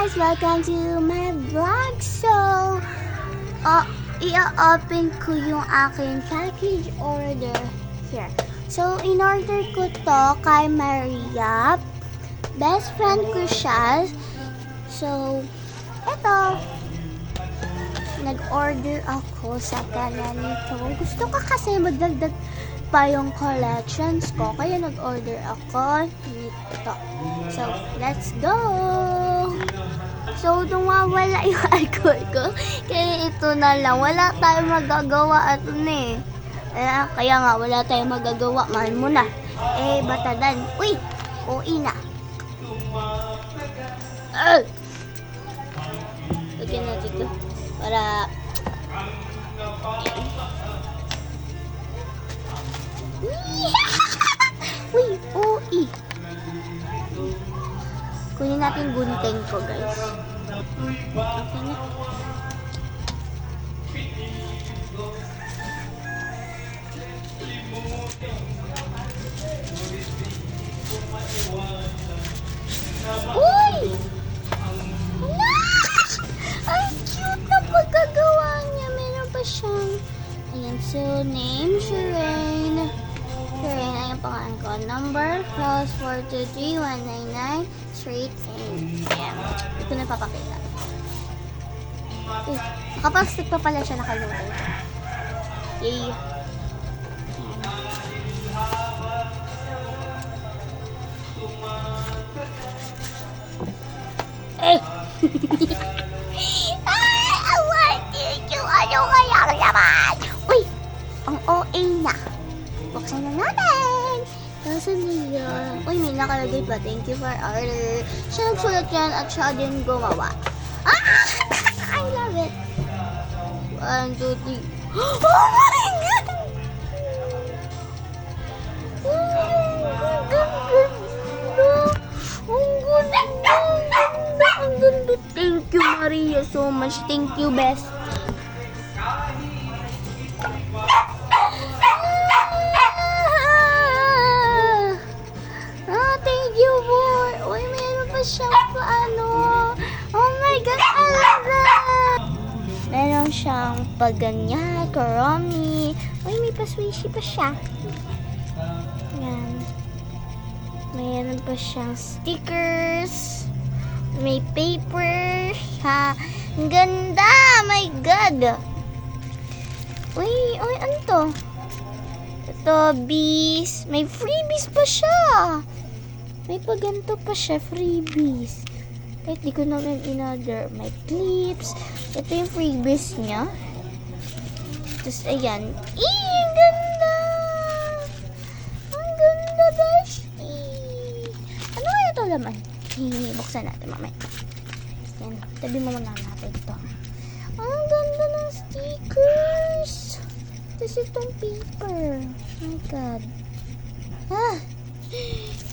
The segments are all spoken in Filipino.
guys! Welcome to my vlog! So, i-open ko yung aking package order here. So, in-order ko to kay Maria. Best friend ko siya. So, eto. Nag-order ako sa ganito. Gusto ko kasi magdagdag pa yung collections ko. Kaya nag-order ako nito. So, let's go! So, nawawala yung alcohol ko. Kaya ito na lang. Wala tayong magagawa at eh. Kaya nga, wala tayong magagawa. Mahal mo na. Batadan. Uy! Uwi na. Lagyan natin ito. Para... Uy! Uwi! Kunin natin gunting ko, guys. Okay na. Uy! Hala! Ang cute na pagkagawa niya. Meron pa siyang... Ayan, so name, Shireen. Shireen, ayun pangalan ko. Number, plus 423199, straight, and ayan. Ito na papakita. Nakapag-stick pa pala siya nakalulay. Yay! Eh! Ay! Awan! Ano kaya naman? Uy! Ang OA na. Buksan na natin. Kaso niya. Uy, may nakalagay pa. Thank you for order. Siya nagsulat yan at siya din gumawa. Ah! I love it. 1, 2, 3. Oh my God! Ang ganda. Thank you, Maria, so much. Thank you, best. Thank you for... Uy, meron pa siyang paano. Oh my God, I love that. Meron siyang pagganyan, karami. Uy, may paswishy pa siya. Yan. Meron pa siyang stickers. May paper. Ha. Ang ganda. My God. Uy, ano to? Ito, bees. May freebies pa siya. May paganto pa siya, freebies. Kahit di ko naman in-order. May clips. Ito yung freebies niya. Tapos, ayan. Ang ganda! Ang ganda, bestie! Ano kaya ito laman? Buksan natin mamaya. Yan. Tabi mo muna natin ito. Ang ganda ng stickers! Tapos itong paper. Oh my God. Ah!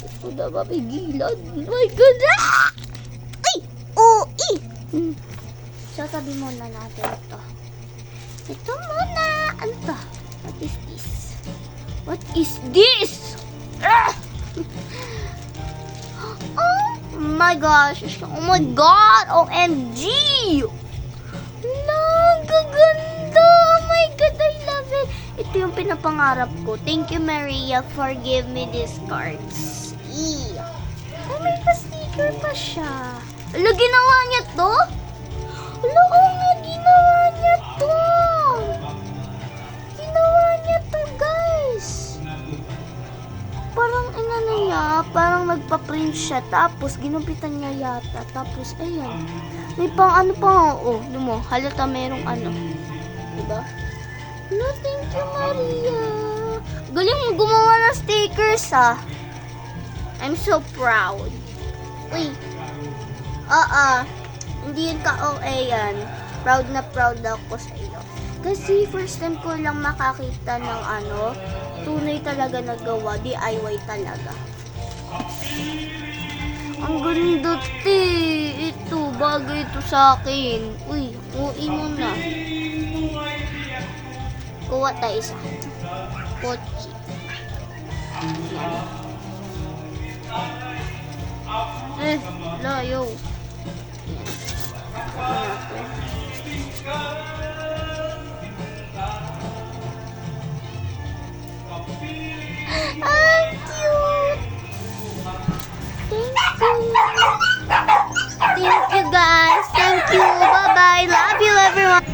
Ito na mapigilan. Oh my God! Ah! Ay! Oi! So, tabi muna natin ito. Ito muna! Ano to? What is this? What is this? Ah! Oh my gosh! Oh my God! OMG! Gaganda! Oh my God! I love it! Ito yung pinapangarap ko. Thank you, Maria, for giving me these cards. Oh, may pa-sticker pa siya. Ala, ginawa niya to? Ala, ginawa niya to. Ginawa niya to, guys. Parang, parang nagpa-print siya. Tapos, ginupitan niya yata. Tapos, ayan. May pang ano pa, mo, halata merong ano. Diba? No, thank you, Maria. Galing mo gumawa ng stickers, ah. I'm so proud. Uy. Hindi yun ka-OA yan. Proud na proud ako sa iyo. Kasi first time ko lang makakita ng ano, tunay talaga nagawa, DIY talaga. Ang ganda, te. Ito, bagay ito sa akin. Uy, uwi mo na. Kuha tayo isa. Pochi. Layo. Yan. Ah, cute! Thank you. Thank you guys. Thank you. Bye-bye. Love you everyone.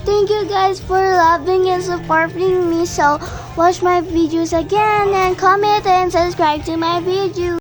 Thank you guys for loving and supporting me. So watch my videos again and comment and subscribe to my videos.